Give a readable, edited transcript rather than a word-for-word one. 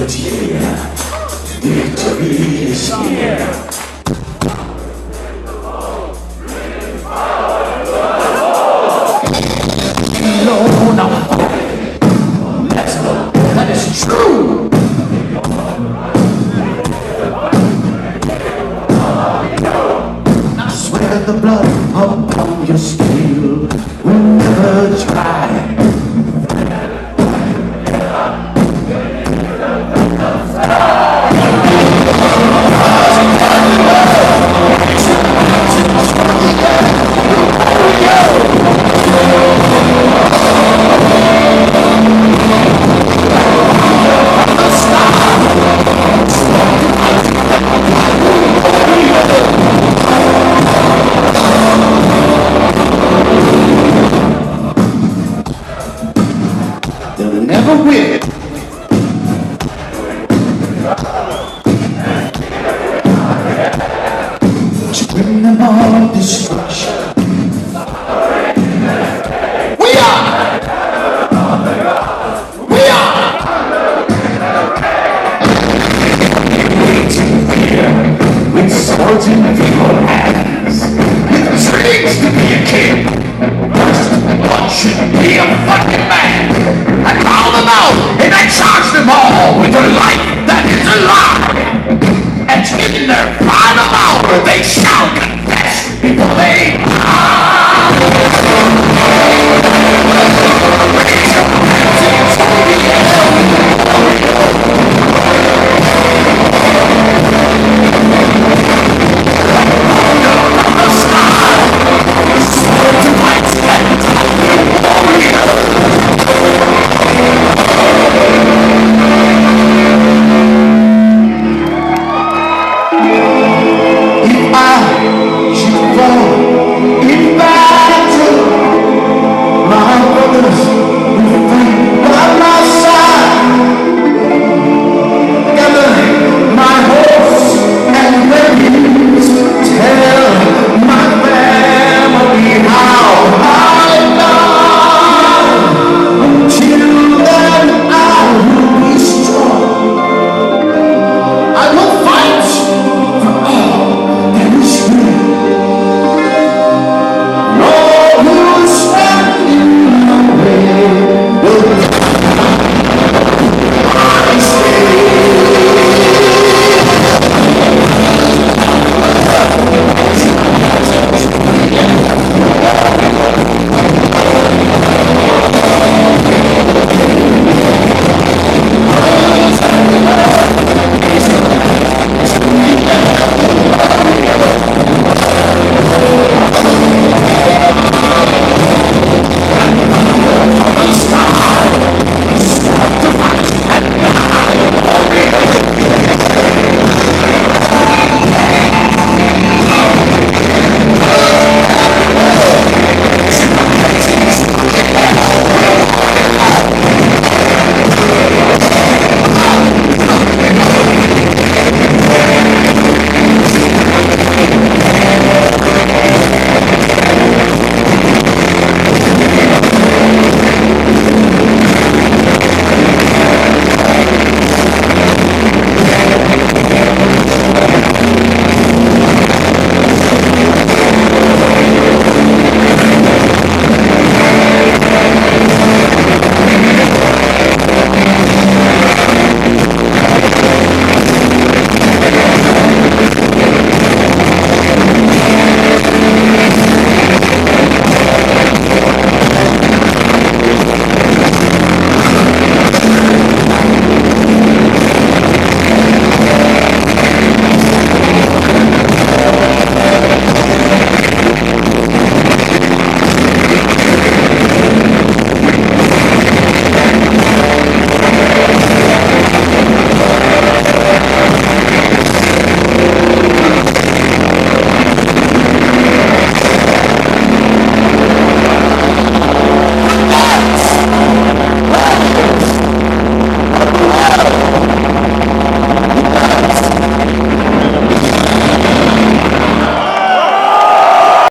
is here. Victory is here. No, no. That is true. I swear the blood upon your steel will never dry. They'll never win. To bring them all destruction. We are waiting here with swords in your hands, with dreams to be a king. First one should be a fucking man, and call them out and I charge them all with a life that is a lie. And in their final hour they shall confess before they